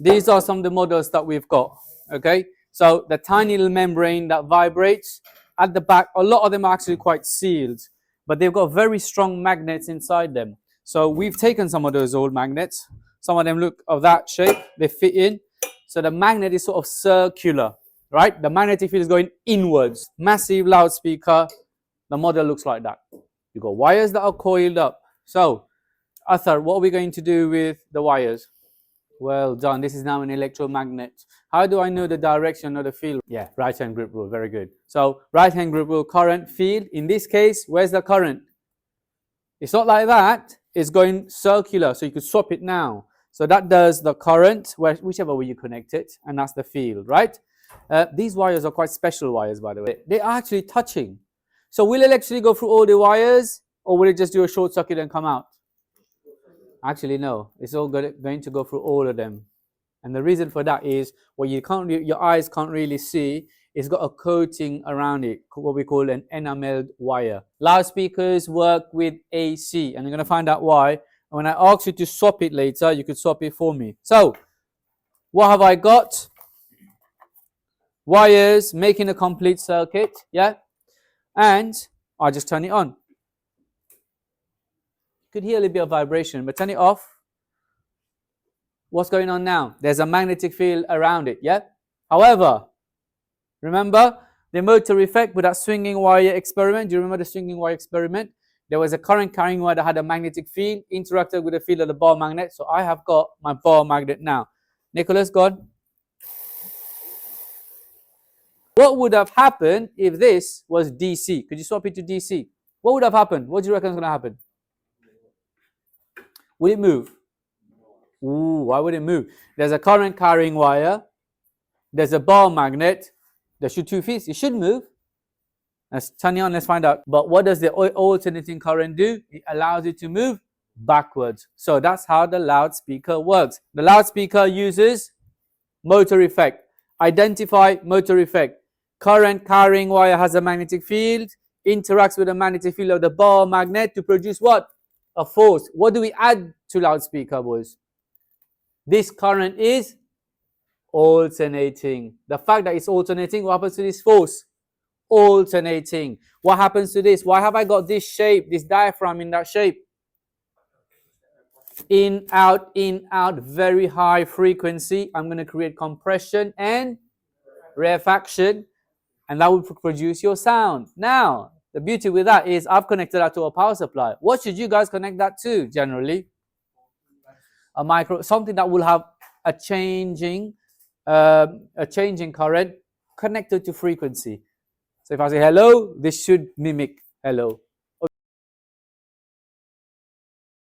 These are some of the models that we've got. Okay, so the tiny little membrane that vibrates at the back, a lot of them are actually quite sealed, but they've got very strong magnets inside them. So we've taken some of those old magnets. Some of them look of that shape, they fit in. So the magnet is sort of circular, right? The magnetic field is going inwards. Massive loudspeaker, the model looks like that. You've got wires that are coiled up. So, Athar, what are we going to do with the wires? Well done. This is now an electromagnet. How do I know the direction of the field? Yeah, right-hand grip rule. Very good. So, right-hand grip rule, current, field. In this case, where's the current? It's not like that. It's going circular, so you could swap it now. So that does the current, whichever way you connect it, and that's the field, right? These wires are quite special wires, by the way. They are actually touching. So will it actually go through all the wires, or will it just do a short circuit and come out? Actually, no. It's all going to go through all of them. And the reason for that is what your eyes can't really see. It's got a coating around it, what we call an enameled wire. Loudspeakers work with AC, and you're going to find out why. And when I ask you to swap it later, you could swap it for me. So, what have I got? Wires making a complete circuit, yeah? And I just turn it on. You could hear a little bit of vibration, but turn it off. What's going on now? There's a magnetic field around it, yeah? However, remember the motor effect with that swinging wire experiment? Do you remember the swinging wire experiment? There was a current carrying wire that had a magnetic field, interacted with the field of the ball magnet. So I have got my ball magnet now. Nicholas, go on. What would have happened if this was DC? Could you swap it to DC? What would have happened? What do you reckon is going to happen? Would it move? Ooh, why would it move? There's a current carrying wire. There's a ball magnet. There should two feet. It should move. Let's turn it on. Let's find out. But what does the alternating current do? It allows it to move backwards. So that's how the loudspeaker works. The loudspeaker uses motor effect. Identify motor effect. Current carrying wire has a magnetic field. Interacts with the magnetic field of the ball magnet to produce what? A force. What do we add to loudspeaker, boys? This current is alternating. The fact that it's alternating, what happens to this force? Alternating. What happens to this? Why have I got this shape, this diaphragm in that shape? In, out, very high frequency. I'm going to create compression and rarefaction, and that will produce your sound. Now, the beauty with that is I've connected that to a power supply. What should you guys connect that to generally? A micro, something that will have a changing current connected to frequency. So if I say hello, this should mimic hello.